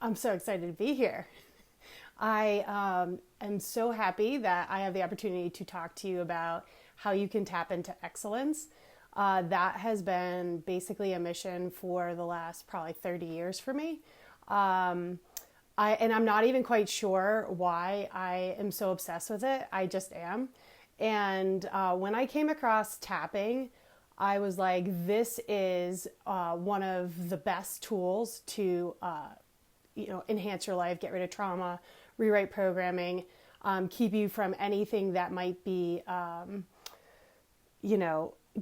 I'm so excited to be here. I am so happy that I have the opportunity to talk to you about how you can tap into excellence. That has been basically a mission for the last probably 30 years for me. And I'm not even quite sure why I am so obsessed with it. I just am. And when I came across tapping, I was like, this is one of the best tools to, enhance your life, get rid of trauma, rewrite programming, keep you from anything that might be,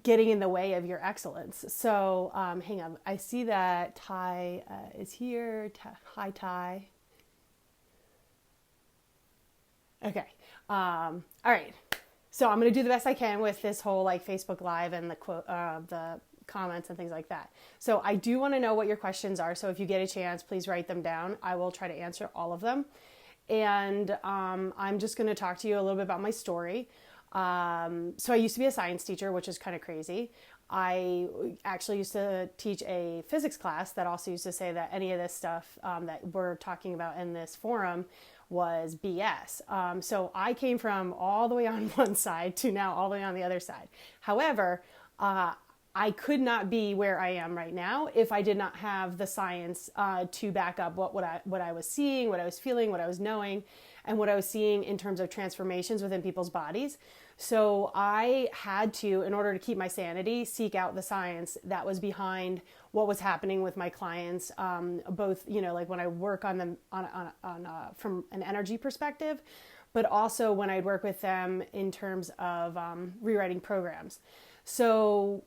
getting in the way of your excellence. So hang on. I see that Ty is here. Hi, Ty. Okay. All right. So I'm going to do the best I can with this whole like Facebook Live and the quote, the comments and things like that. So I do want to know what your questions are. So if you get a chance, please write them down. I will try to answer all of them. And I'm just going to talk to you a little bit about my story. So I used to be a science teacher, which is kind of crazy. I actually used to teach a physics class that also used to say that any of this stuff that we're talking about in this forum was BS. So I came from all the way on one side to now all the way on the other side. However, I could not be where I am right now if I did not have the science to back up what I was seeing, what I was feeling, what I was knowing, and what I was seeing in terms of transformations within people's bodies. So I had to, in order to keep my sanity, seek out the science that was behind what was happening with my clients, both, like when I work on them from an energy perspective, but also when I'd work with them in terms of rewriting programs. So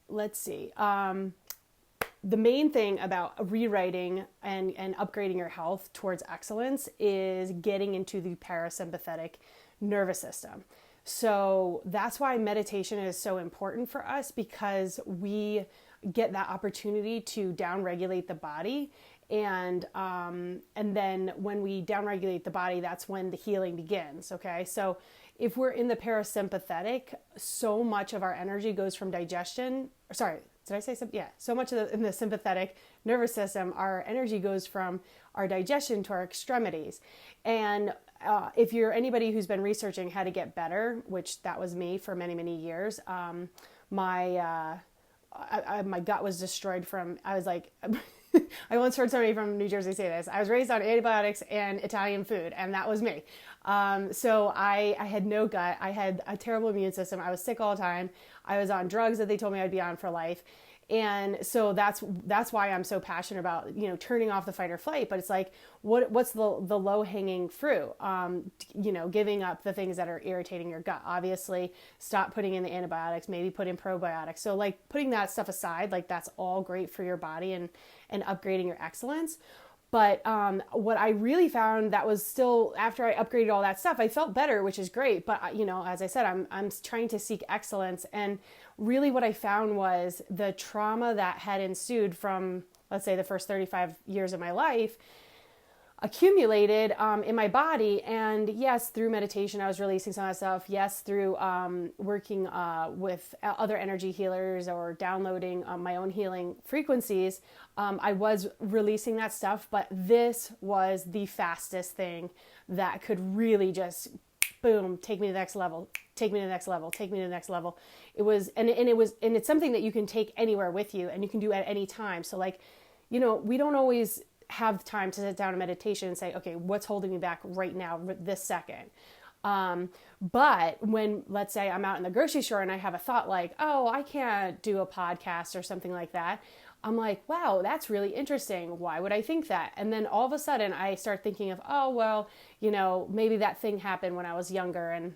let's see. The main thing about rewriting and upgrading your health towards excellence is getting into the parasympathetic nervous system. So that's why meditation is so important for us, because we get that opportunity to downregulate the body. And then when we downregulate the body, that's when the healing begins. Okay. So if we're in the parasympathetic, so much of our energy goes from digestion. Sorry, did I say something? Yeah. So much in the sympathetic nervous system, our energy goes from our digestion to our extremities. And if you're anybody who's been researching how to get better, which that was me for many, many years, my gut was destroyed from, I was like, I once heard somebody from New Jersey say this. I was raised on antibiotics and Italian food, and that was me. So I had no gut. I had a terrible immune system. I was sick all the time. I was on drugs that they told me I'd be on for life. And so that's why I'm so passionate about, turning off the fight or flight. But it's like, what's the low hanging fruit? Giving up the things that are irritating your gut. Obviously, stop putting in the antibiotics, maybe put in probiotics. So like putting that stuff aside, like that's all great for your body and upgrading your excellence. But what I really found that was still, after I upgraded all that stuff, I felt better, which is great. But, as I said, I'm trying to seek excellence. And really what I found was the trauma that had ensued from, let's say, the first 35 years of my life accumulated in my body. And yes, through meditation, I was releasing some of that stuff. Yes, through working with other energy healers or downloading my own healing frequencies, I was releasing that stuff. But this was the fastest thing that could really just, boom, take me to the next level, take me to the next level, take me to the next level. It was, and it's something that you can take anywhere with you and you can do at any time. So like, we don't always have time to sit down in meditation and say, okay, what's holding me back right now, this second? But when, let's say I'm out in the grocery store and I have a thought like, oh, I can't do a podcast or something like that. I'm like, wow, that's really interesting. Why would I think that? And then all of a sudden I start thinking of, oh, well, maybe that thing happened when I was younger and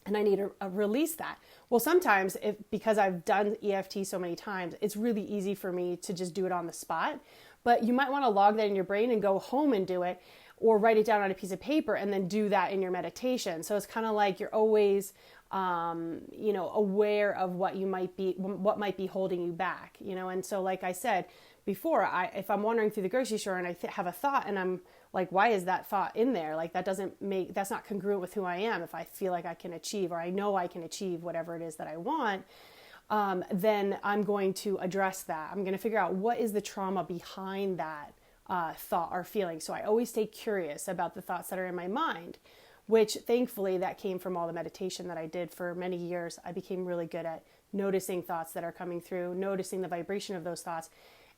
I need to release that. Well, sometimes because I've done EFT so many times, it's really easy for me to just do it on the spot. But you might want to log that in your brain and go home and do it, or write it down on a piece of paper and then do that in your meditation. So it's kind of like you're always, aware of what might be holding you back, And so, like I said before, if I'm wandering through the grocery store and I have a thought and I'm like, why is that thought in there? Like that's not congruent with who I am. If I feel like I can achieve, or I know I can achieve whatever it is that I want, then I'm going to address that. I'm going to figure out what is the trauma behind that thought or feeling. So I always stay curious about the thoughts that are in my mind, which thankfully that came from all the meditation that I did for many years. I became really good at noticing thoughts that are coming through, noticing the vibration of those thoughts.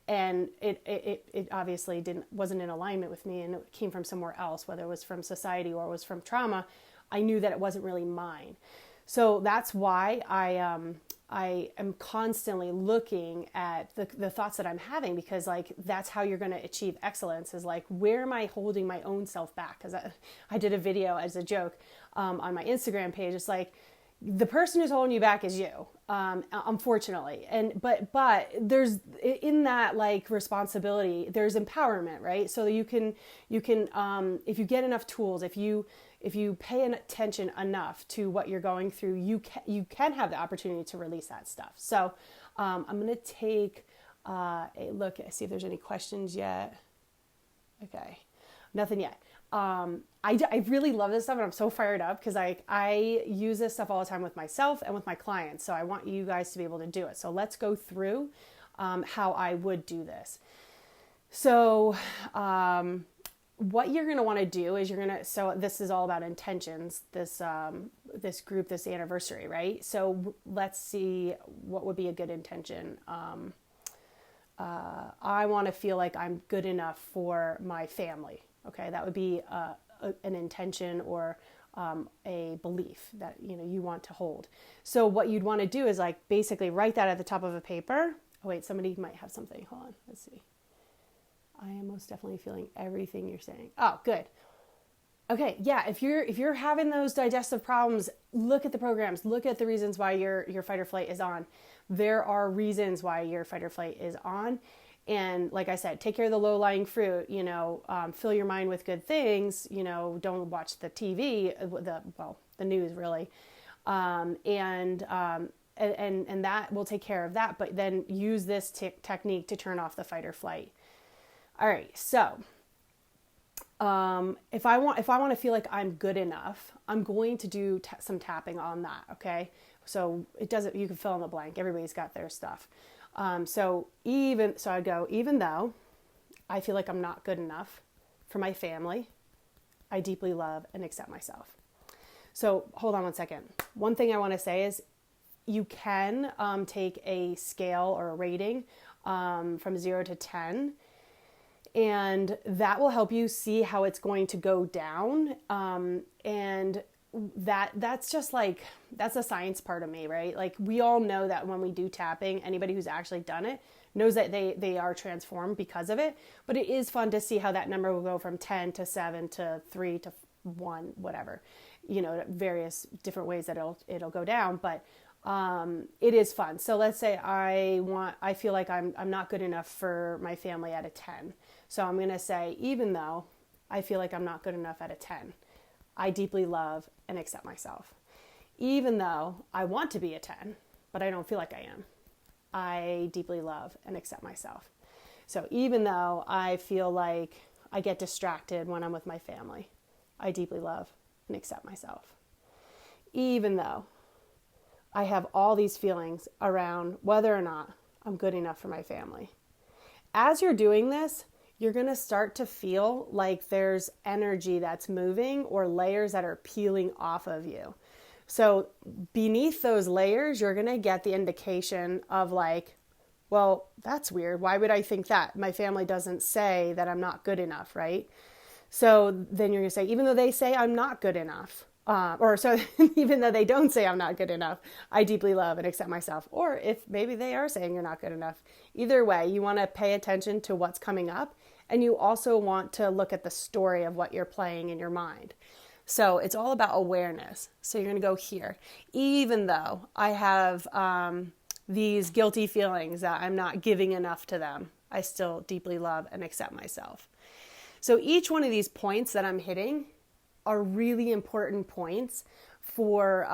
And it obviously wasn't in alignment with me, and it came from somewhere else, whether it was from society or it was from trauma. I knew that it wasn't really mine. So that's why I am constantly looking at the thoughts that I'm having, because like that's how you're going to achieve excellence, is like, where am I holding my own self back? Because I did a video as a joke on my Instagram page. It's like, the person who's holding you back is you, unfortunately. But there's, in that like responsibility, there's empowerment, right? So you can if you get enough tools, if you pay attention enough to what you're going through, you can have the opportunity to release that stuff. So I'm going to take a look and see if there's any questions yet. Okay, nothing yet. I really love this stuff, and I'm so fired up because I use this stuff all the time with myself and with my clients. So I want you guys to be able to do it. So let's go through how I would do this. So what you're going to want to do is so this is all about intentions, this group, this anniversary, right? So let's see what would be a good intention. I want to feel like I'm good enough for my family. Okay, that would be an intention or a belief that you want to hold. So what you'd want to do is like basically write that at the top of a paper. Oh wait, somebody might have something. Hold on, let's see. I am most definitely feeling everything you're saying. Oh, good. Okay, yeah. If you're having those digestive problems, look at the programs. Look at the reasons why your fight or flight is on. There are reasons why your fight or flight is on. And like I said, take care of the low-lying fruit, fill your mind with good things, don't watch the TV, the news really. And that will take care of that, but then use this technique to turn off the fight or flight. All right. So, if I want to feel like I'm good enough, I'm going to do some tapping on that. Okay. So you can fill in the blank. Everybody's got their stuff. So I'd go, even though I feel like I'm not good enough for my family, I deeply love and accept myself. So hold on one second. One thing I want to say is you can take a scale or a rating from 0 to 10, and that will help you see how it's going to go down. And that's just like, that's a science part of me, right? Like we all know that when we do tapping, anybody who's actually done it knows that they are transformed because of it. But it is fun to see how that number will go from 10 to 7 to 3 to 1, whatever, various different ways that it'll go down. But it is fun. So let's say I feel like I'm not good enough for my family at a 10. So I'm going to say, even though I feel like I'm not good enough at a 10, I deeply love and accept myself. Even though I want to be a 10, but I don't feel like I am, I deeply love and accept myself. So even though I feel like I get distracted when I'm with my family, I deeply love and accept myself. Even though I have all these feelings around whether or not I'm good enough for my family. As you're doing this, you're going to start to feel like there's energy that's moving or layers that are peeling off of you. So beneath those layers, you're going to get the indication of like, well, that's weird. Why would I think that? My family doesn't say that I'm not good enough, right? So then you're going to say, even though they say I'm not good enough, even though they don't say I'm not good enough, I deeply love and accept myself. Or if maybe they are saying you're not good enough. Either way, you want to pay attention to what's coming up. And you also want to look at the story of what you're playing in your mind. So it's all about awareness. So you're going to go here. Even though I have these guilty feelings that I'm not giving enough to them, I still deeply love and accept myself. So each one of these points that I'm hitting are really important points for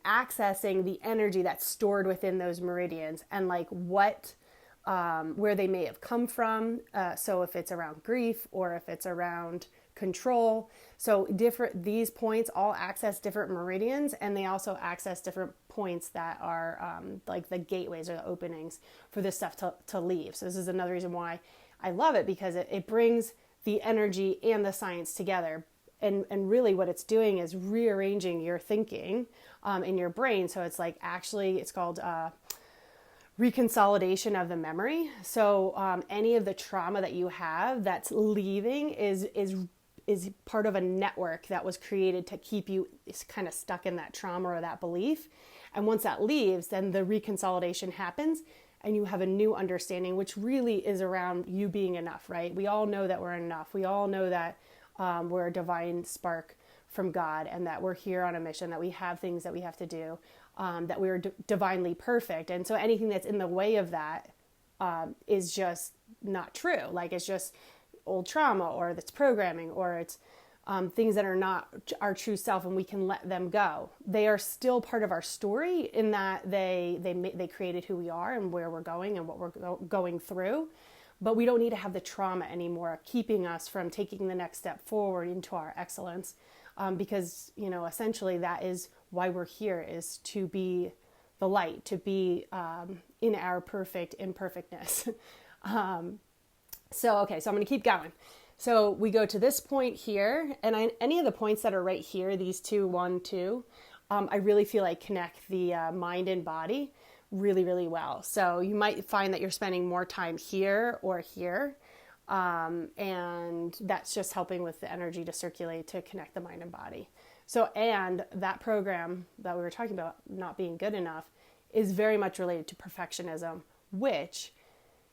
accessing the energy that's stored within those meridians and like where they may have come from. So if it's around grief or if it's around control. So these points all access different meridians, and they also access different points that are like the gateways or the openings for this stuff to leave. So this is another reason why I love it because it brings the energy and the science together. And really what it's doing is rearranging your thinking in your brain. So it's like, actually, it's called reconsolidation of the memory. So any of the trauma that you have that's leaving is part of a network that was created to keep you kind of stuck in that trauma or that belief. And once that leaves, then the reconsolidation happens and you have a new understanding, which really is around you being enough, right? We all know that we're enough. We all know that we're a divine spark from God and that we're here on a mission, that we have things that we have to do, that we're divinely perfect. And so anything that's in the way of that is just not true. Like, it's just old trauma, or it's programming, or it's things that are not our true self, and we can let them go. They are still part of our story in that they created who we are and where we're going and what we're going through. But we don't need to have the trauma anymore keeping us from taking the next step forward into our excellence. Because, essentially that is why we're here, is to be the light, to be in our perfect imperfectness. So I'm going to keep going. So we go to this point here, and any of the points that are right here, these 2, 1, 2, I really feel like connect the mind and body really, really well. So you might find that you're spending more time here or here. And that's just helping with the energy to circulate, to connect the mind and body. So, and that program that we were talking about, not being good enough, is very much related to perfectionism, which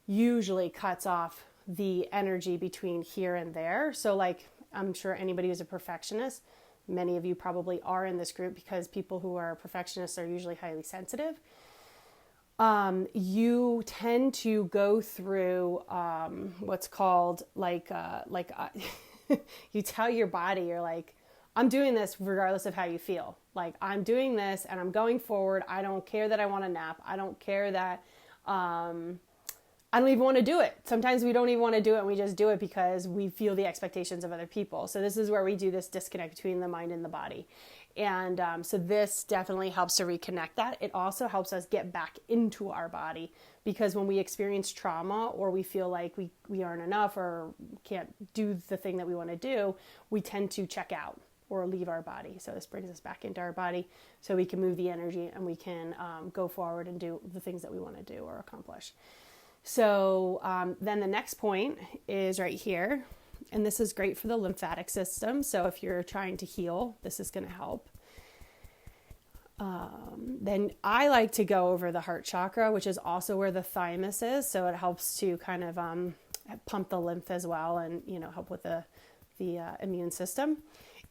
usually cuts off the energy between here and there. So like, I'm sure anybody who's a perfectionist, many of you probably are in this group, because people who are perfectionists are usually highly sensitive. You tend to go through what's called you tell your body, you're like, I'm doing this regardless of how you feel. Like, I'm doing this and I'm going forward. I don't care that I want to nap. I don't care that I don't even want to do it. Sometimes we don't even want to do it, and we just do it because we feel the expectations of other people. So this is where we do this disconnect between the mind and the body. And so this definitely helps to reconnect that. It also helps us get back into our body, because when we experience trauma, or we feel like we aren't enough or can't do the thing that we want to do, we tend to check out or leave our body. So this brings us back into our body so we can move the energy and we can go forward and do the things that we want to do or accomplish. So then the next point is right here. And this is great for the lymphatic system. So if you're trying to heal, this is going to help. Then I like to go over the heart chakra, which is also where the thymus is. So it helps to kind of pump the lymph as well, and help with the immune system.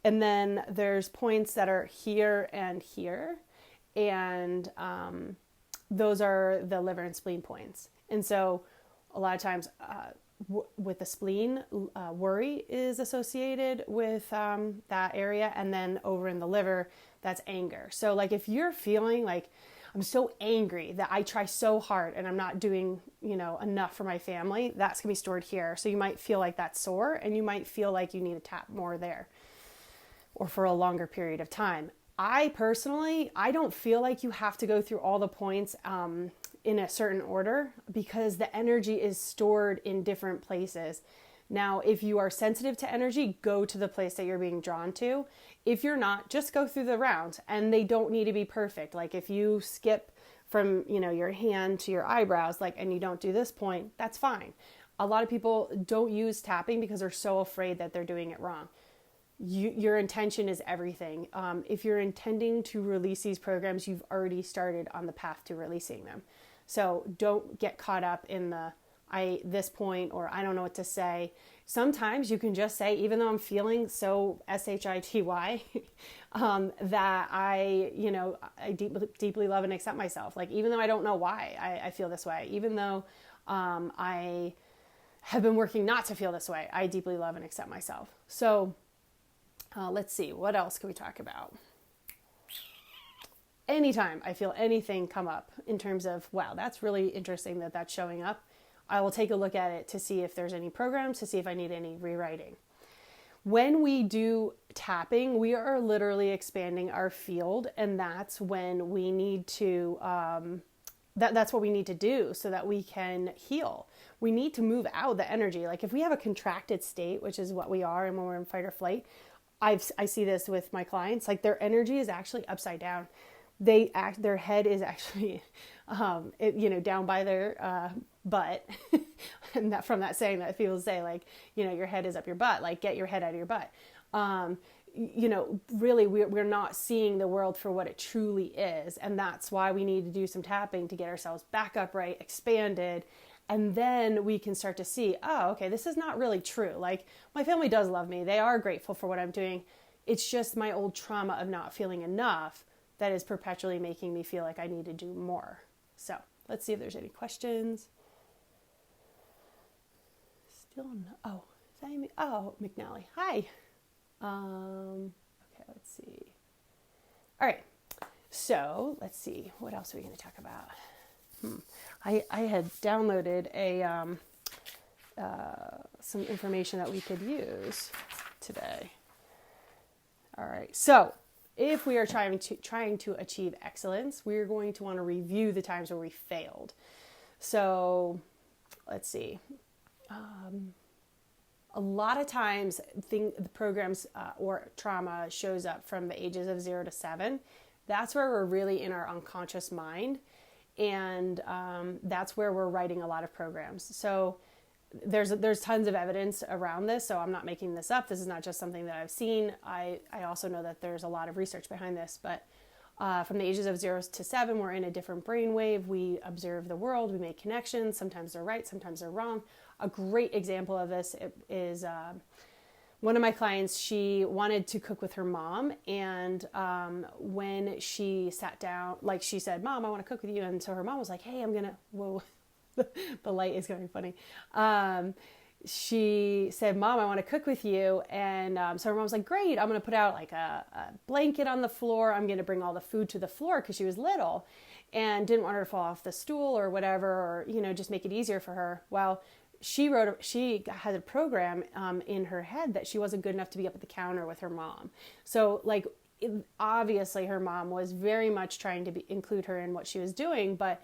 And then there's points that are here and here, and those are the liver and spleen points. And so a lot of times with the spleen, worry is associated with that area. And then over in the liver, that's anger. So like, if you're feeling like, I'm so angry that I try so hard and I'm not doing, enough for my family, that's gonna be stored here. So you might feel like that's sore, and you might feel like you need to tap more there, or for a longer period of time. I personally, I don't feel like you have to go through all the points in a certain order, because the energy is stored in different places. Now, if you are sensitive to energy, go to the place that you're being drawn to. If you're not, just go through the rounds, and they don't need to be perfect. Like, if you skip from, your hand to your eyebrows, and you don't do this point, that's fine. A lot of people don't use tapping because they're so afraid that they're doing it wrong. Your intention is everything. If you're intending to release these programs, you've already started on the path to releasing them. So don't get caught up in this point, or I don't know what to say. Sometimes you can just say, even though I'm feeling so shity, that I deeply love and accept myself. Like, even though I don't know why I feel this way, even though I have been working not to feel this way, I deeply love and accept myself. So let's see, what else can we talk about? Anytime I feel anything come up in terms of, wow, that's really interesting that that's showing up, I will take a look at it to see if there's any programs, to see if I need any rewriting. When we do tapping, we are literally expanding our field, and that's when we need to that's what we need to do so that we can heal. We need to move out the energy. Like if we have a contracted state, which is what we are, and when we're in fight or flight, I see this with my clients, like their energy is actually upside down. Their head is actually, down by their butt. And that, from that saying that people say, like, your head is up your butt, like get your head out of your butt. Really we're not seeing the world for what it truly is. And that's why we need to do some tapping to get ourselves back upright, expanded. And then we can start to see, oh, okay, this is not really true. Like my family does love me. They are grateful for what I'm doing. It's just my old trauma of not feeling enough that is perpetually making me feel like I need to do more. So let's see if there's any questions. Still no. Oh, is that Amy? Oh, McNally. Hi. Okay, let's see. All right. So let's see. What else are we going to talk about? I had downloaded some information that we could use today. All right. So if we are trying to achieve excellence, we're going to want to review the times where we failed. So let's see. A lot of times the programs or trauma shows up from the ages of 0 to 7. That's where we're really in our unconscious mind. And that's where we're writing a lot of programs. So there's tons of evidence around this. So I'm not making this up. This is not just something that I've seen. I also know that there's a lot of research behind this. But from the ages of 0 to 7, we're in a different brainwave. We observe the world. We make connections. Sometimes they're right. Sometimes they're wrong. A great example of this is one of my clients. She wanted to cook with her mom. And when she sat down, like she said, "Mom, I want to cook with you." And so her mom was like, "Hey, I'm going to," whoa, the light is going funny. She said, "Mom, I want to cook with you." And so her mom was like, "Great, I'm going to put out like a blanket on the floor. I'm going to bring all the food to the floor," because she was little and didn't want her to fall off the stool or whatever, or, just make it easier for her. Well, she had a program in her head that she wasn't good enough to be up at the counter with her mom. So like, obviously her mom was very much trying to include her in what she was doing, but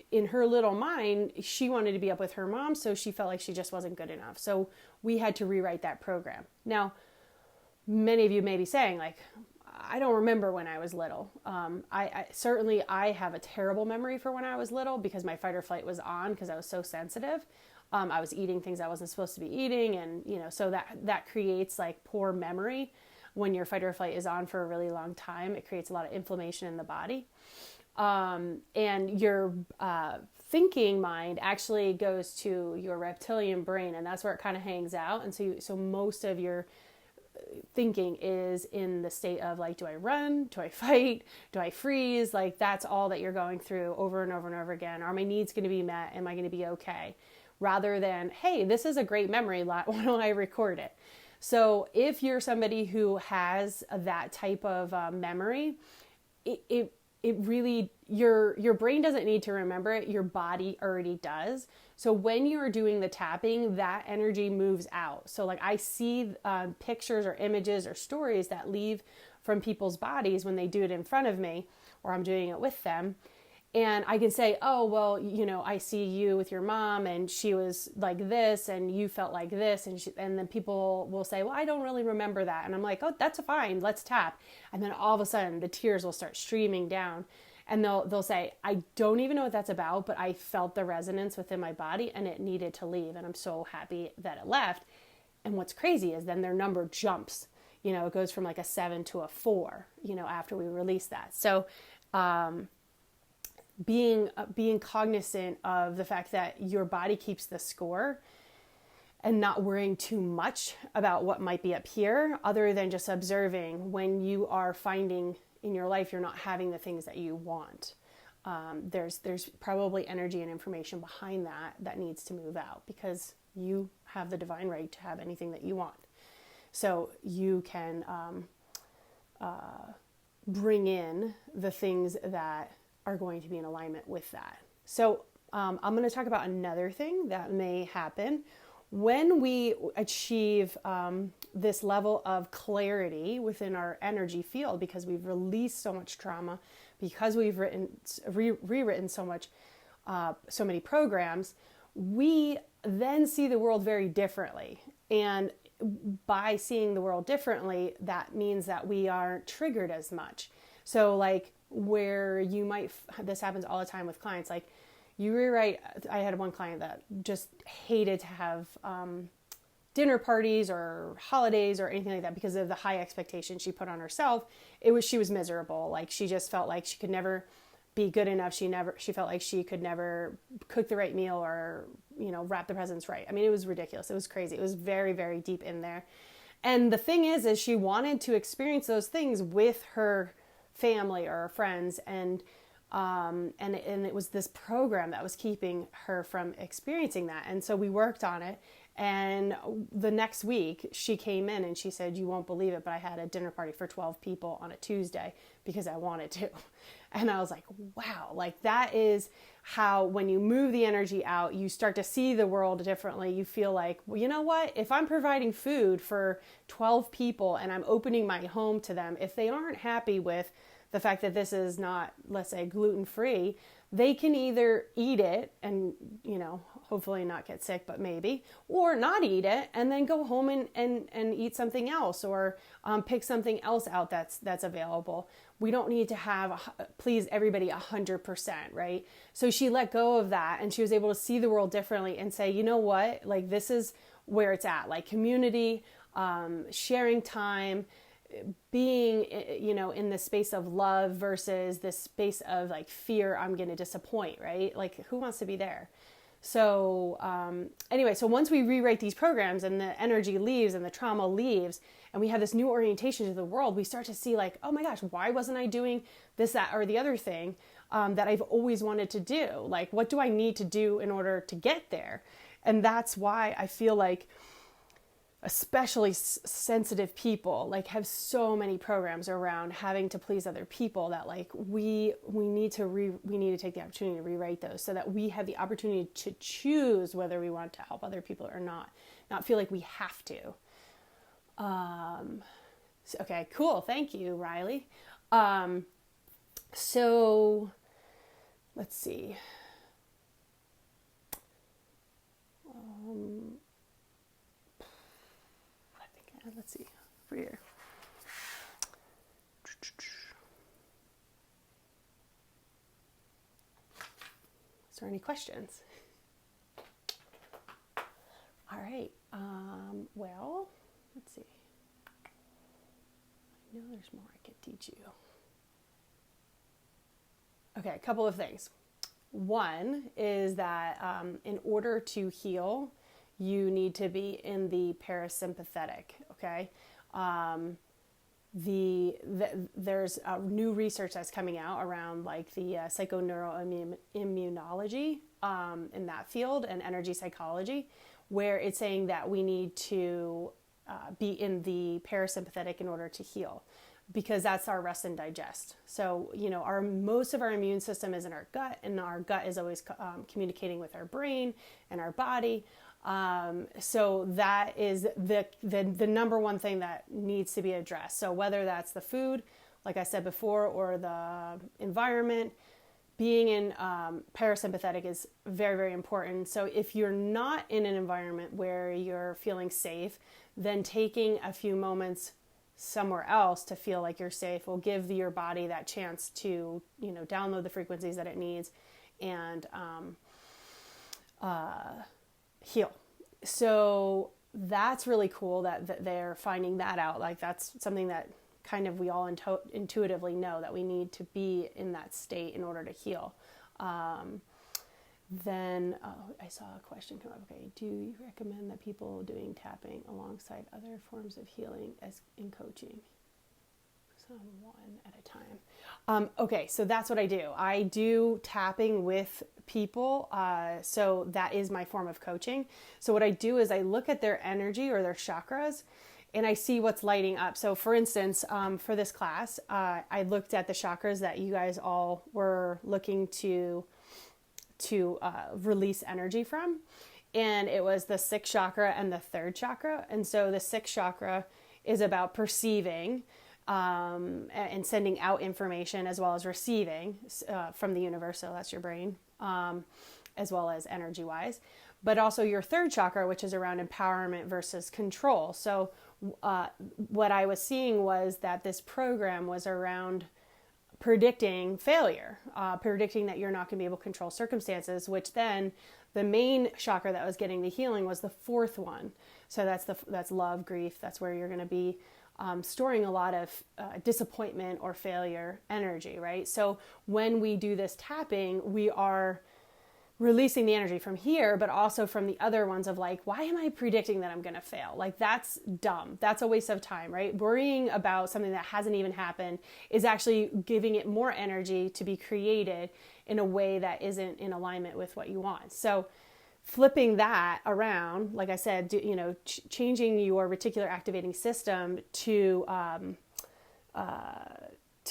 in her little mind, she wanted to be up with her mom, so she felt like she just wasn't good enough. So we had to rewrite that program. Now, many of you may be saying, like, I don't remember when I was little. I certainly have a terrible memory for when I was little because my fight or flight was on because I was so sensitive. I was eating things I wasn't supposed to be eating, and so that creates like poor memory. When your fight or flight is on for a really long time, it creates a lot of inflammation in the body. And your thinking mind actually goes to your reptilian brain, and that's where it kind of hangs out. And so most of your thinking is in the state of like, do I run? Do I fight? Do I freeze? Like that's all that you're going through over and over and over again. Are my needs going to be met? Am I going to be okay? Rather than, hey, this is a great memory. Why don't I record it? So if you're somebody who has that type of memory, it really, your brain doesn't need to remember it. Your body already does. So when you're doing the tapping, that energy moves out. So like I see pictures or images or stories that leave from people's bodies when they do it in front of me, or I'm doing it with them. And I can say, oh, well, I see you with your mom and she was like this and you felt like this. And then people will say, well, I don't really remember that. And I'm like, oh, that's fine. Let's tap. And then all of a sudden the tears will start streaming down and they'll say, I don't even know what that's about, but I felt the resonance within my body and it needed to leave. And I'm so happy that it left. And what's crazy is then their number jumps, it goes from like a 7 to a 4, after we release that. So, being cognizant of the fact that your body keeps the score and not worrying too much about what might be up here, other than just observing when you are finding in your life you're not having the things that you want. There's probably energy and information behind that needs to move out because you have the divine right to have anything that you want. So you can bring in the things that are going to be in alignment with that. So I'm going to talk about another thing that may happen when we achieve this level of clarity within our energy field, because we've released so much trauma, because we've rewritten so much, so many programs, we then see the world very differently. And by seeing the world differently, that means that we aren't triggered as much. So like where you might, this happens all the time with clients, like you rewrite, I had one client that just hated to have dinner parties or holidays or anything like that because of the high expectations she put on herself. She was miserable. Like she just felt like she could never be good enough. She felt like she could never cook the right meal or, wrap the presents right. I mean, it was ridiculous. It was crazy. It was very, very deep in there. And the thing is she wanted to experience those things with her family or her friends. And it was this program that was keeping her from experiencing that. And so we worked on it. And the next week she came in and she said, "You won't believe it, but I had a dinner party for 12 people on a Tuesday because I wanted to." And I was like, wow, like that is how when you move the energy out, you start to see the world differently. You feel like, well, you know what? If I'm providing food for 12 people and I'm opening my home to them, if they aren't happy with the fact that this is not, let's say, gluten-free, they can either eat it and, hopefully not get sick, but maybe, or not eat it and then go home and eat something else or pick something else out that's available. We don't need to please everybody 100%, right? So she let go of that and she was able to see the world differently and say, you know what, like this is where it's at, like community, sharing time, being, in the space of love versus this space of like fear, I'm going to disappoint, right? Like who wants to be there? So anyway, so once we rewrite these programs and the energy leaves and the trauma leaves and we have this new orientation to the world, we start to see like, oh my gosh, why wasn't I doing this, that, or the other thing that I've always wanted to do? Like, what do I need to do in order to get there? And that's why I feel like especially sensitive people like have so many programs around having to please other people that like we need to take the opportunity to rewrite those so that we have the opportunity to choose whether we want to help other people or not feel like we have to. Okay, cool. Thank you, Riley. So let's see. Let's see over here. Is there any questions? All right. Well, let's see. I know there's more I could teach you. Okay, a couple of things. One is that in order to heal, you need to be in the parasympathetic, okay? There's new research that's coming out around like the psychoneuroimmunology in that field and energy psychology, where it's saying that we need to be in the parasympathetic in order to heal, because that's our rest and digest. So, most of our immune system is in our gut, and our gut is always communicating with our brain and our body. So that is the number one thing that needs to be addressed. So whether that's the food, like I said before, or the environment, being in parasympathetic is very, very important. So if you're not in an environment where you're feeling safe, then taking a few moments somewhere else to feel like you're safe will give your body that chance to, download the frequencies that it needs and heal. So that's really cool that they're finding that out. Like that's something that kind of we all intuitively know, that we need to be in that state in order to heal. Then I saw a question come up. Okay, do you recommend that people doing tapping alongside other forms of healing as in coaching? One at a time. Okay, so that's what I do. I do tapping with people. So that is my form of coaching. So what I do is I look at their energy or their chakras and I see what's lighting up. So for instance, for this class, I looked at the chakras that you guys all were looking to release energy from. And it was the 6th chakra and the 3rd chakra. And so the 6th chakra is about perceiving. and sending out information as well as receiving from the universe. So that's your brain, as well as energy wise. But also your third chakra, which is around empowerment versus control. So what I was seeing was that this program was around predicting failure, predicting that you're not going to be able to control circumstances, which then the main chakra that was getting the healing was the fourth one. So that's love, grief. That's where you're going to be storing a lot of disappointment or failure energy, right? So when we do this tapping, we are releasing the energy from here, but also from the other ones of like, why am I predicting that I'm going to fail? Like, that's dumb. That's a waste of time, right? Worrying about something that hasn't even happened is actually giving it more energy to be created in a way that isn't in alignment with what you want. So flipping that around, like I said, changing your reticular activating system to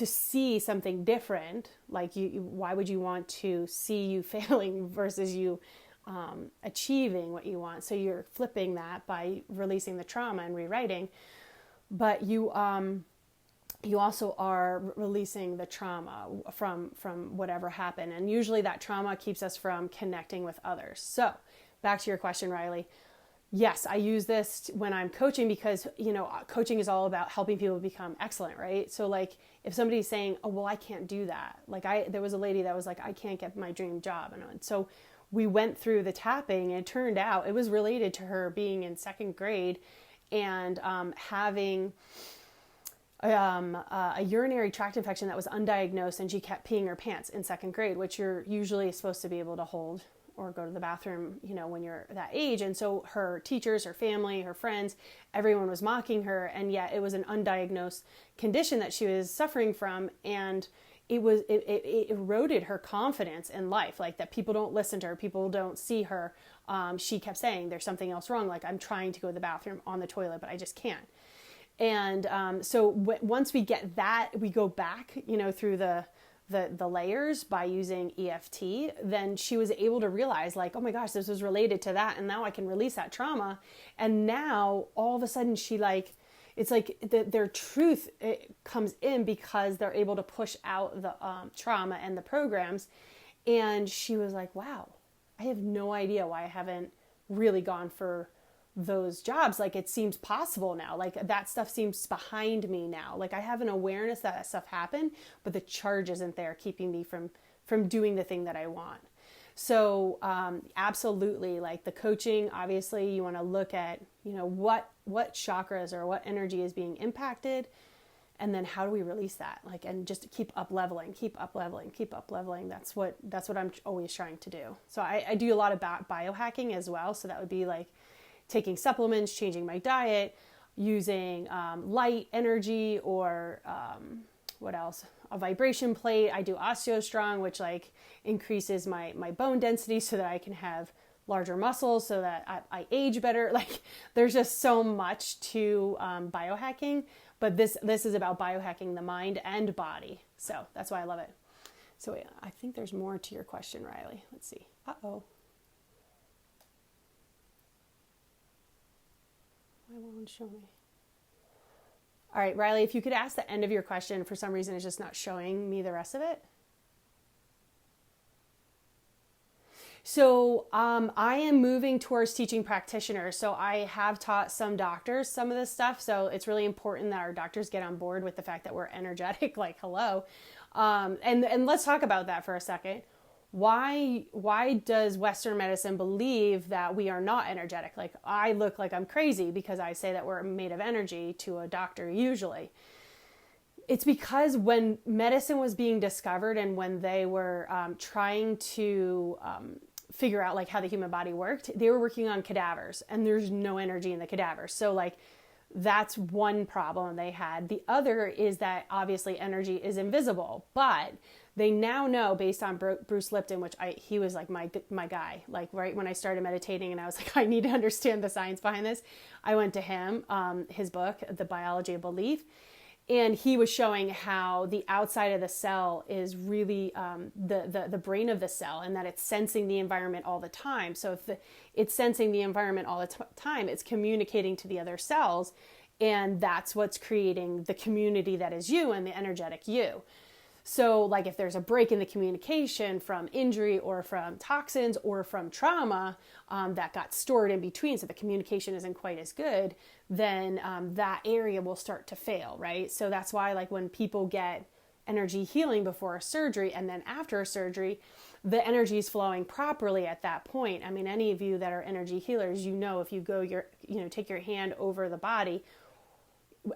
see something different, like why would you want to see you failing versus you achieving what you want? So you're flipping that by releasing the trauma and rewriting, but you also are releasing the trauma from whatever happened, and usually that trauma keeps us from connecting with others. So back to your question, Riley. Yes, I use this when I'm coaching because, coaching is all about helping people become excellent, right? So like if somebody's saying, oh, well, I can't do that. Like there was a lady that was like, I can't get my dream job. And so we went through the tapping and it turned out it was related to her being in second grade and having a urinary tract infection that was undiagnosed, and she kept peeing her pants in second grade, which you're usually supposed to be able to hold or go to the bathroom, when you're that age. And so her teachers, her family, her friends, everyone was mocking her. And yet it was an undiagnosed condition that she was suffering from. And it eroded her confidence in life, like that people don't listen to her, people don't see her. She kept saying there's something else wrong. Like, I'm trying to go to the bathroom on the toilet, but I just can't. And so once we get that, we go back, through the layers by using EFT, then she was able to realize like, oh my gosh, this was related to that. And now I can release that trauma. And now all of a sudden it's like their truth comes in because they're able to push out the trauma and the programs. And she was like, wow, I have no idea why I haven't really gone for those jobs. Like, it seems possible now. Like, that stuff seems behind me now. Like, I have an awareness that stuff happened, but the charge isn't there keeping me from doing the thing that I want. So absolutely, like the coaching, obviously you want to look at, what chakras or what energy is being impacted, and then how do we release that? Like, and just keep up leveling. That's what I'm always trying to do. So I do a lot of biohacking as well. So that would be like taking supplements, changing my diet, using light energy, or what else? A vibration plate. I do OsteoStrong, which like increases my bone density so that I can have larger muscles, so that I age better. Like, there's just so much to biohacking, but this is about biohacking the mind and body. So that's why I love it. So yeah, I think there's more to your question, Riley. Let's see. Uh-oh. Why won't it show me? All right, Riley, if you could ask the end of your question. For some reason, it's just not showing me the rest of it. So I am moving towards teaching practitioners. So I have taught some doctors some of this stuff. So it's really important that our doctors get on board with the fact that we're energetic, like, hello. And let's talk about that for a second. Why does Western medicine believe that we are not energetic? Like, I look like I'm crazy because I say that we're made of energy to a doctor usually. It's because when medicine was being discovered and when they were trying to figure out like how the human body worked, they were working on cadavers, and there's no energy in the cadavers. So like, that's one problem they had. The other is that obviously energy is invisible, but they now know, based on Bruce Lipton, which he was like my guy. Like, right when I started meditating and I was like, I need to understand the science behind this, I went to him, his book, The Biology of Belief. And he was showing how the outside of the cell is really the brain of the cell, and that it's sensing the environment all the time. So if it's sensing the environment all the time, it's communicating to the other cells. And that's what's creating the community that is you and the energetic you. So like if there's a break in the communication from injury or from toxins or from trauma that got stored in between, so the communication isn't quite as good, then that area will start to fail, right? So that's why like when people get energy healing before a surgery and then after a surgery, the energy is flowing properly at that point. I mean, any of you that are energy healers, you know, if you go take your hand over the body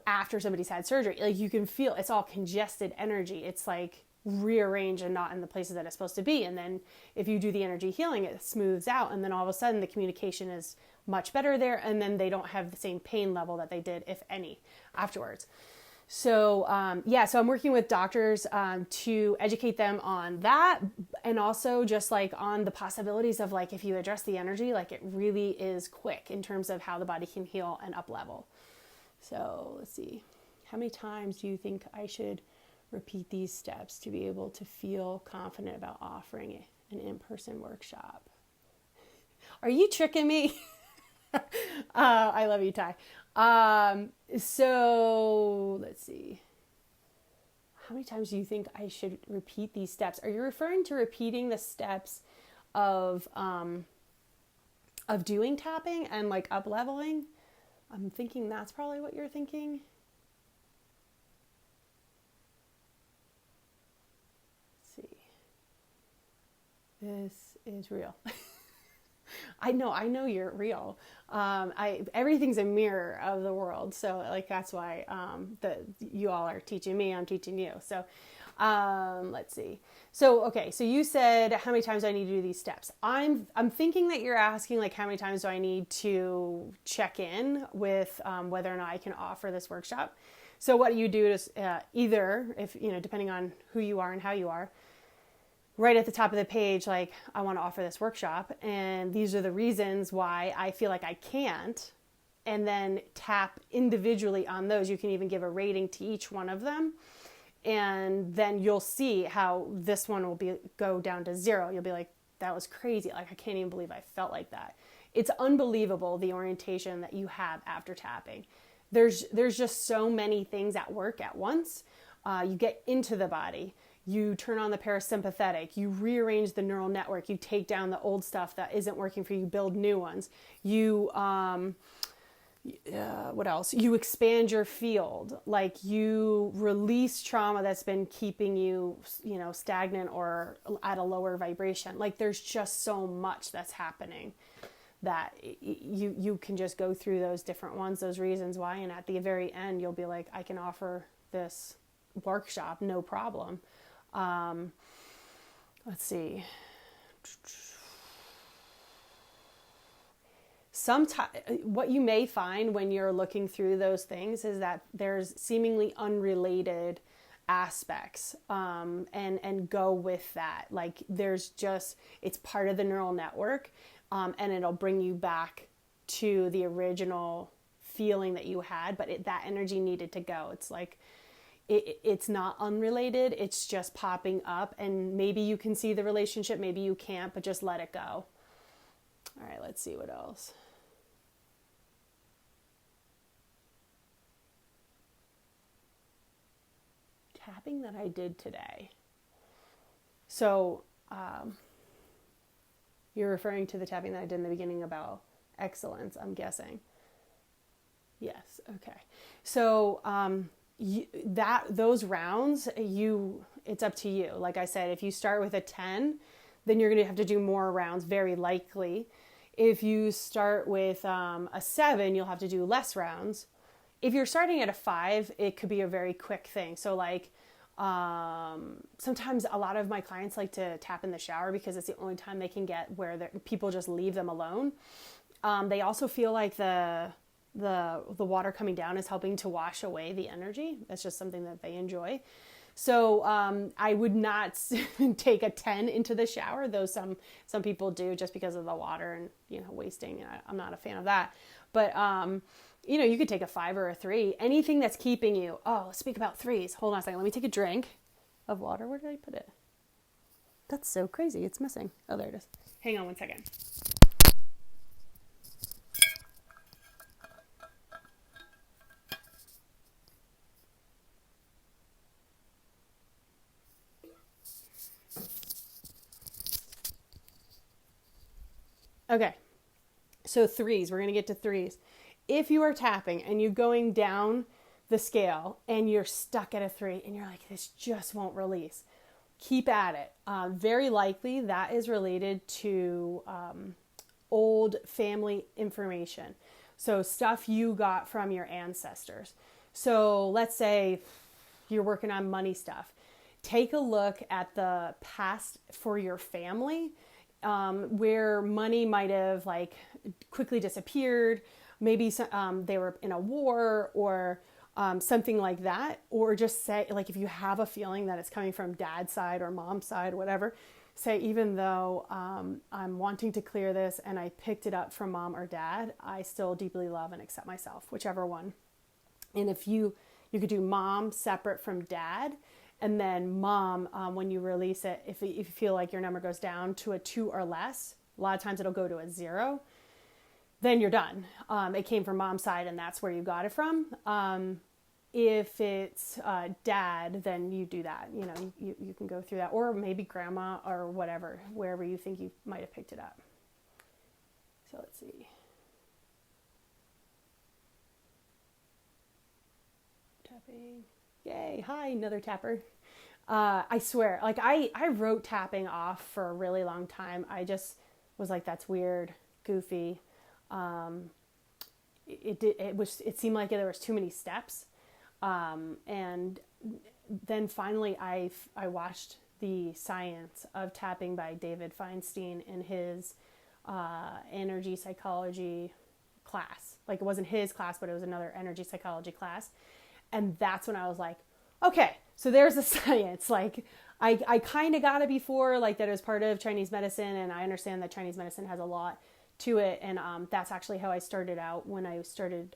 after somebody's had surgery, like you can feel it's all congested energy. It's like rearranged and not in the places that it's supposed to be. And then if you do the energy healing, it smooths out. And then all of a sudden the communication is much better there. And then they don't have the same pain level that they did, if any, afterwards. So, so I'm working with doctors to educate them on that. And also just like on the possibilities of like, if you address the energy, like it really is quick in terms of how the body can heal and up level. So let's see, how many times do you think I should repeat these steps to be able to feel confident about offering an in-person workshop? Are you tricking me? I love you, Ty. So let's see. How many times do you think I should repeat these steps? Are you referring to repeating the steps of doing tapping and like up leveling? I'm thinking that's probably what you're thinking. Let's see. This is real. I know you're real. Everything's a mirror of the world. So like, that's why, you all are teaching me, I'm teaching you. So, let's see. So, okay. So you said how many times do I need to do these steps? I'm thinking that you're asking like, how many times do I need to check in with, whether or not I can offer this workshop? So what you do is, either if, depending on who you are and how you are, right at the top of the page, like, I want to offer this workshop and these are the reasons why I feel like I can't, and then tap individually on those. You can even give a rating to each one of them, and then you'll see how this one will go down to 0. You'll be like, that was crazy. Like, I can't even believe I felt like that. It's unbelievable the orientation that you have after tapping. There's just so many things at work at once. You get into the body. You turn on the parasympathetic, you rearrange the neural network, you take down the old stuff that isn't working for you, build new ones. You, what else? You expand your field, like you release trauma that's been keeping you, stagnant or at a lower vibration. Like there's just so much that's happening that you can just go through those different ones, those reasons why. And at the very end, you'll be like, I can offer this workshop, no problem. Let's see. Sometimes what you may find when you're looking through those things is that there's seemingly unrelated aspects, and go with that. Like it's part of the neural network, and it'll bring you back to the original feeling that you had, but that energy needed to go. It's like, it's not unrelated. It's just popping up, and maybe you can see the relationship, maybe you can't, but just let it go. All right, let's see what else. Tapping that I did today. So, you're referring to the tapping that I did in the beginning about excellence, I'm guessing. Yes. Okay. So, those rounds, it's up to you. Like I said, if you start with a 10, then you're going to have to do more rounds, very likely. If you start with a 7, you'll have to do less rounds. If you're starting at a 5, it could be a very quick thing. So like, sometimes a lot of my clients like to tap in the shower because it's the only time they can get where people just leave them alone. They also feel like the water coming down is helping to wash away the energy. That's just something that they enjoy. So I would not take a 10 into the shower, though some people do just because of the water and wasting. And I'm not a fan of that. But you could take a 5 or a 3. Anything that's keeping you. Oh, let's speak about 3s. Hold on a second. Let me take a drink of water. Where did I put it? That's so crazy. It's missing. Oh, there it is. Hang on one second. Okay. So threes, we're going to get to threes. If you are tapping and you're going down the scale and you're stuck at a 3 and you're like, this just won't release, keep at it. Very likely that is related to old family information. So stuff you got from your ancestors. So let's say you're working on money stuff. Take a look at the past for your family, where money might have like quickly disappeared. Maybe they were in a war or something like that. Or just say, like, if you have a feeling that it's coming from dad's side or mom's side, whatever, say, even though I'm wanting to clear this and I picked it up from mom or dad, I still deeply love and accept myself, whichever one. And if you could do mom separate from dad, and then mom, when you release it, if you feel like your number goes down to a 2 or less, a lot of times it'll go to a 0, then you're done. It came from mom's side and that's where you got it from. If it's dad, then you do that. You know, you can go through that, or maybe grandma or whatever, wherever you think you might have picked it up. So let's see. Tapping. Yay. Hi, another tapper. I swear, like I wrote tapping off for a really long time. I just was like, that's weird, goofy. It seemed like there was too many steps. And then finally I watched the Science of Tapping by David Feinstein in his, energy psychology class. Like, it wasn't his class, but it was another energy psychology class. And that's when I was like, okay, so there's the science. Like, I kind of got it before, like that it was part of Chinese medicine. And I understand that Chinese medicine has a lot to it. And that's actually how I started out when I started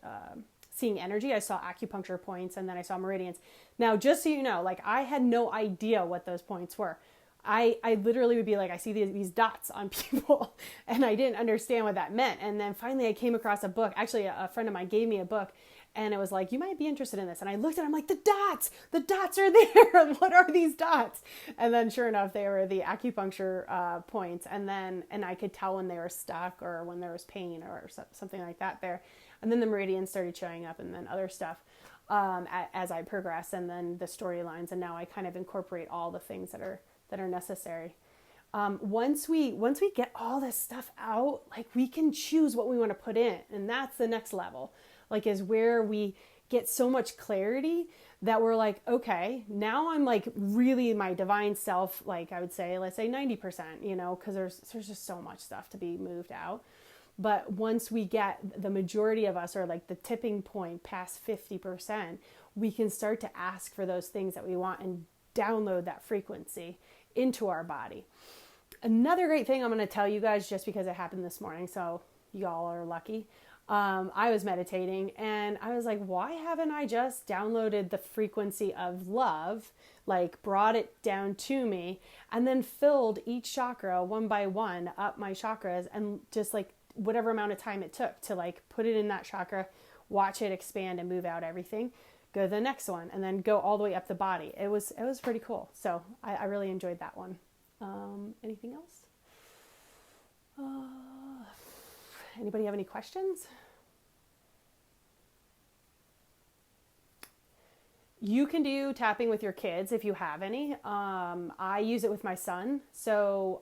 seeing energy. I saw acupuncture points and then I saw meridians. Now, just so you know, like, I had no idea what those points were. I literally would be like, I see these dots on people and I didn't understand what that meant. And then finally I came across a book. Actually, a friend of mine gave me a book and it was like, you might be interested in this. And I looked at it, I'm like, the dots are there. What are these dots? And then sure enough, they were the acupuncture points. And I could tell when they were stuck or when there was pain or something like that there. And then the meridians started showing up and then other stuff as I progress, and then the storylines. And now I kind of incorporate all the things that are necessary. Once we get all this stuff out, like, we can choose what we want to put in. And that's the next level, like, is where we get so much clarity that we're like, okay, now I'm like really my divine self. Like, I would say, let's say 90%, you know, cause there's just so much stuff to be moved out. But once we get the majority of us, or like the tipping point past 50%, we can start to ask for those things that we want and download that frequency into our body. Another great thing I'm going to tell you guys, just because it happened this morning, so y'all are lucky. I was meditating and I was like, why haven't I just downloaded the frequency of love, like brought it down to me, and then filled each chakra one by one up my chakras, and just like whatever amount of time it took to like put it in that chakra, watch it expand and move out everything, go to the next one, and then go all the way up the body. It was pretty cool. So I really enjoyed that one. Anything else? Anybody have any questions? You can do tapping with your kids if you have any. I use it with my son. So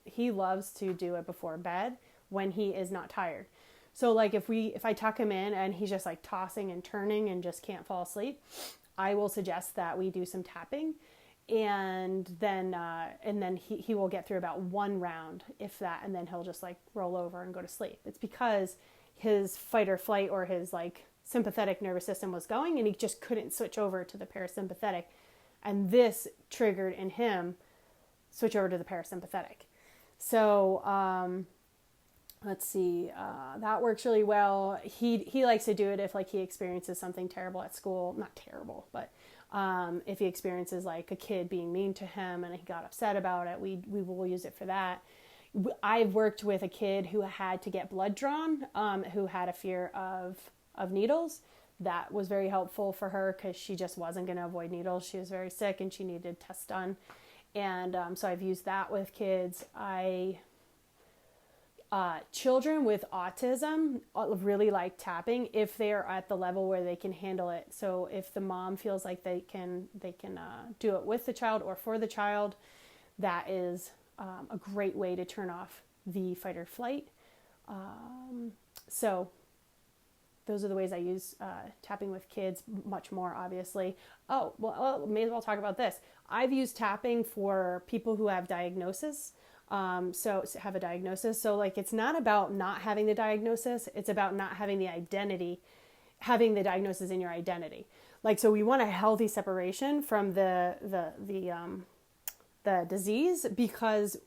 he loves to do it before bed when he is not tired. So like if I tuck him in and he's just like tossing and turning and just can't fall asleep, I will suggest that we do some tapping, and then he will get through about one round, if that, and then he'll just like roll over and go to sleep. It's because his fight or flight or his like sympathetic nervous system was going, and he just couldn't switch over to the parasympathetic, and this triggered in him switch over to the parasympathetic. So let's see, that works really well. He likes to do it if like he experiences something terrible at school. Not terrible, but if he experiences like a kid being mean to him and he got upset about it, we will use it for that. I've worked with a kid who had to get blood drawn, who had a fear of needles. That was very helpful for her because she just wasn't going to avoid needles. She was very sick and she needed tests done. And so I've used that with kids. Children with autism really like tapping if they are at the level where they can handle it. So if the mom feels like they can do it with the child or for the child, that is a great way to turn off the fight or flight. So those are the ways I use tapping with kids, much more obviously. Oh, well, may as well talk about this. I've used tapping for people who have diagnosis. So have a diagnosis. So like, it's not about not having the diagnosis. It's about not having the identity, having the diagnosis in your identity. Like, so we want a healthy separation from the disease, because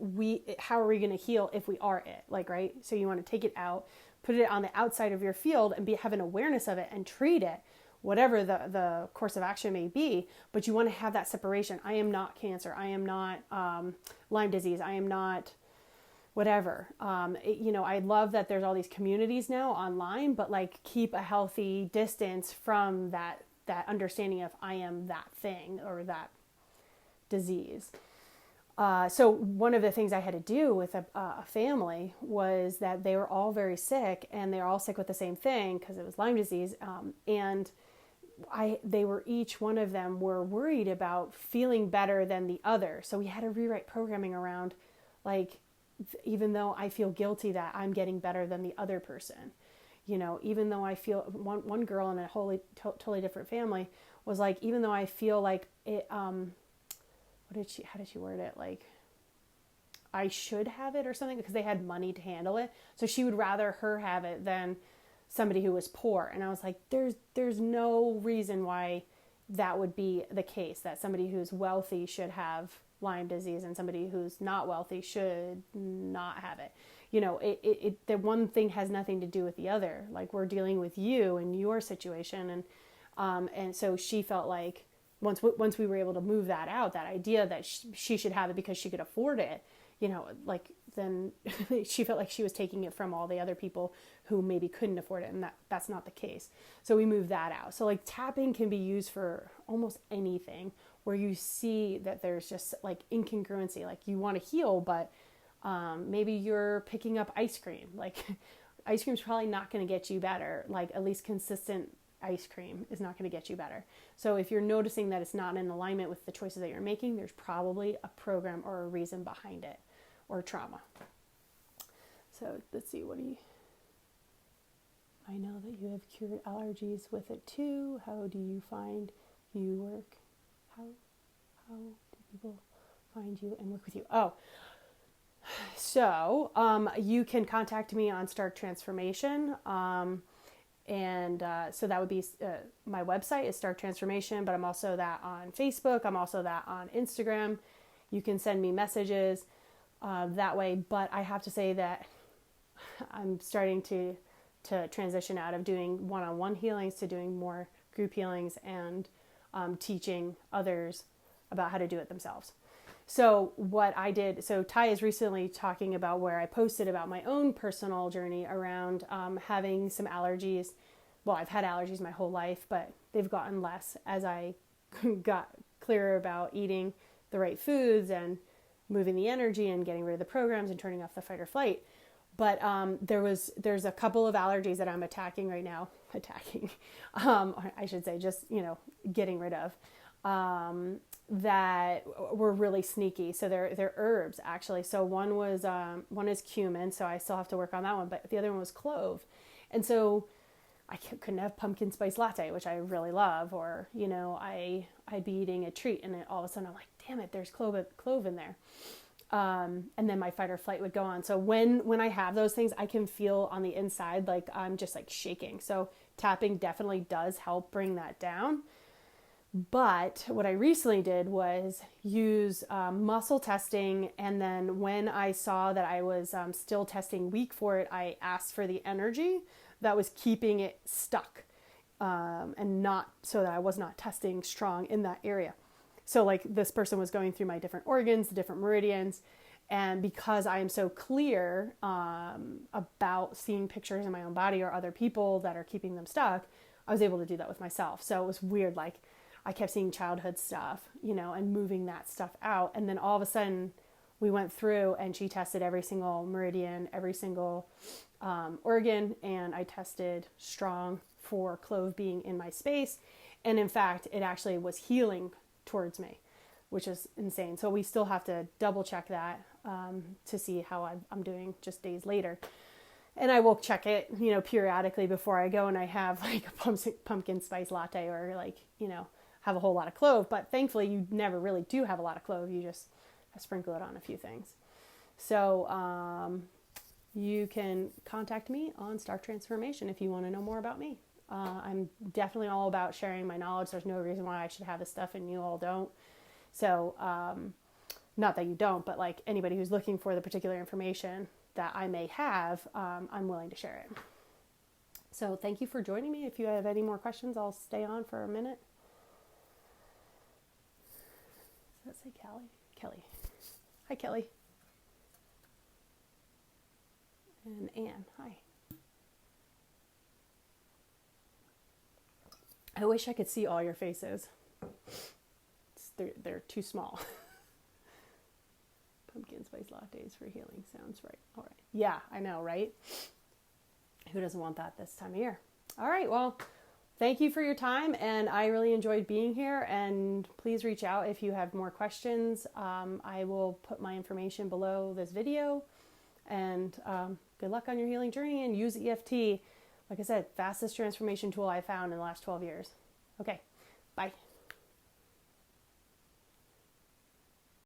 how are we going to heal if we are it? Like, right. So you want to take it out, put it on the outside of your field and have an awareness of it and treat it, whatever the course of action may be, but you want to have that separation. I am not cancer. I am not Lyme disease. I am not whatever. I love that there's all these communities now online, but like, keep a healthy distance from that understanding of I am that thing or that disease. So one of the things I had to do with a family was that they were all very sick, and they were all sick with the same thing because it was Lyme disease. And they were, each one of them were worried about feeling better than the other. So we had to rewrite programming around, like, even though I feel guilty that I'm getting better than the other person, even though I feel, one girl in a totally different family was like, even though I feel like it, how did she word it? Like, I should have it or something, because they had money to handle it. So she would rather her have it than somebody who was poor. And I was like, there's no reason why that would be the case, that somebody who's wealthy should have Lyme disease and somebody who's not wealthy should not have it. The one thing has nothing to do with the other. Like, we're dealing with you and your situation. And so she felt like once we were able to move that out, that idea that she should have it because she could afford it, then she felt like she was taking it from all the other people who maybe couldn't afford it. And that's not the case. So we moved that out. So like, tapping can be used for almost anything where you see that there's just like incongruency, like you want to heal, but maybe you're picking up ice cream. Like, ice cream's probably not going to get you better. Like, at least consistent ice cream is not going to get you better. So if you're noticing that it's not in alignment with the choices that you're making, there's probably a program or a reason behind it, or trauma. So let's see, I know that you have cured allergies with it too. How do you find you work? How do people find you and work with you? So you can contact me on Stark Transformation. So that would be, my website is Stark Transformation, but I'm also that on Facebook. I'm also that on Instagram. You can send me messages that way. But I have to say that I'm starting to transition out of doing one-on-one healings to doing more group healings and teaching others about how to do it themselves. So what I did, so Ty is recently talking about where I posted about my own personal journey around having some allergies. Well, I've had allergies my whole life, but they've gotten less as I got clearer about eating the right foods and moving the energy and getting rid of the programs and turning off the fight or flight. But there's a couple of allergies that I'm attacking right now. Or I should say just, getting rid of. That were really sneaky. So they're herbs actually. So one is cumin. So I still have to work on that one, but the other one was clove. And so I couldn't have pumpkin spice latte, which I really love, or, I'd be eating a treat and then all of a sudden I'm like, damn it, there's clove in there. And then my fight or flight would go on. So when I have those things, I can feel on the inside, like I'm just like shaking. So tapping definitely does help bring that down. But what I recently did was use muscle testing. And then when I saw that I was still testing weak for it, I asked for the energy that was keeping it stuck, and not so that I was not testing strong in that area. So like, this person was going through my different organs, the different meridians. And because I am so clear about seeing pictures in my own body or other people that are keeping them stuck, I was able to do that with myself. So it was weird. Like, I kept seeing childhood stuff, and moving that stuff out. And then all of a sudden, we went through and she tested every single meridian, every single organ, and I tested strong for clove being in my space. And in fact, it actually was healing towards me, which is insane. So we still have to double check that to see how I'm doing just days later. And I will check it, periodically before I go and I have like a pumpkin spice latte or like, have a whole lot of clove. But thankfully you never really do have a lot of clove. You just sprinkle it on a few things. So you can contact me on Star Transformation if you want to know more about me. I'm definitely all about sharing my knowledge. There's no reason why I should have this stuff and you all don't. So not that you don't, but like anybody who's looking for the particular information that I may have, I'm willing to share it. So thank you for joining me. If you have any more questions, I'll stay on for a minute. Does that say Kelly? Kelly. Hi, Kelly. And Anne. Hi. I wish I could see all your faces. They're too small. Pumpkin spice lattes for healing sounds right. All right. Yeah, I know, right? Who doesn't want that this time of year? All right. Well, thank you for your time, and I really enjoyed being here. And please reach out if you have more questions. I will put my information below this video. And good luck on your healing journey, and use EFT. Like I said, fastest transformation tool I found in the last 12 years. Okay. Bye.